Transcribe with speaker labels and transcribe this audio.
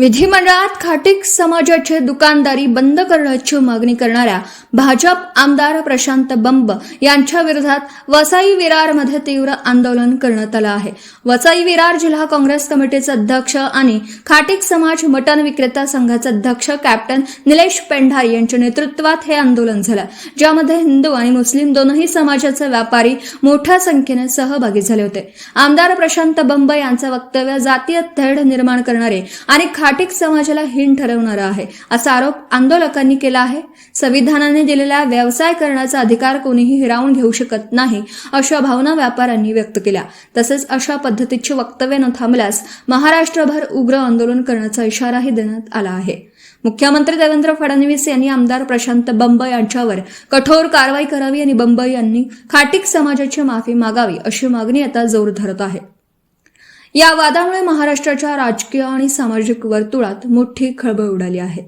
Speaker 1: विधिमंडळात खाटीक समाजाची दुकानदारी बंद करण्याची मागणी करणाऱ्या भाजप आमदार प्रशांत बंब यांच्या विरोधात वसई विरारमध्ये तीव्र आंदोलन करण्यात आलं आहे। वसई विरार जिल्हा काँग्रेस कमिटीचे अध्यक्ष आणि खाटीक समाज मटण विक्रेता संघाचे अध्यक्ष कॅप्टन निलेश पेंढार यांच्या नेतृत्वात हे आंदोलन झालं, ज्यामध्ये हिंदू आणि मुस्लिम दोनही समाजाचे व्यापारी मोठ्या संख्येने सहभागी झाले होते। आमदार प्रशांत बंब यांचे वक्तव्य जातीय तेढ निर्माण करणारे आणि खाटीक समाजाला हीन ठरवणारा आहे, असा आरोप आंदोलकांनी केला आहे। संविधानाने दिलेला व्यवसाय करण्याचा अधिकार कोणीही हिरावून घेऊ शकत नाही, अशा भावना व्यापाऱ्यांनी व्यक्त केल्या। तसेच अशा पद्धतीची वक्तव्य न थांबल्यास महाराष्ट्रभर उग्र आंदोलन करण्याचा इशाराही देण्यात आला आहे। मुख्यमंत्री देवेंद्र फडणवीस यांनी आमदार प्रशांत बंब यांच्यावर कठोर कारवाई करावी आणि बंब यांनी खाटीक समाजाची माफी मागावी, अशी मागणी आता जोर धरत आहे। या वादामुळे महाराष्ट्राच्या राजकीय आणि सामाजिक वर्तुळात मोठी खळबळ उडाली आहे।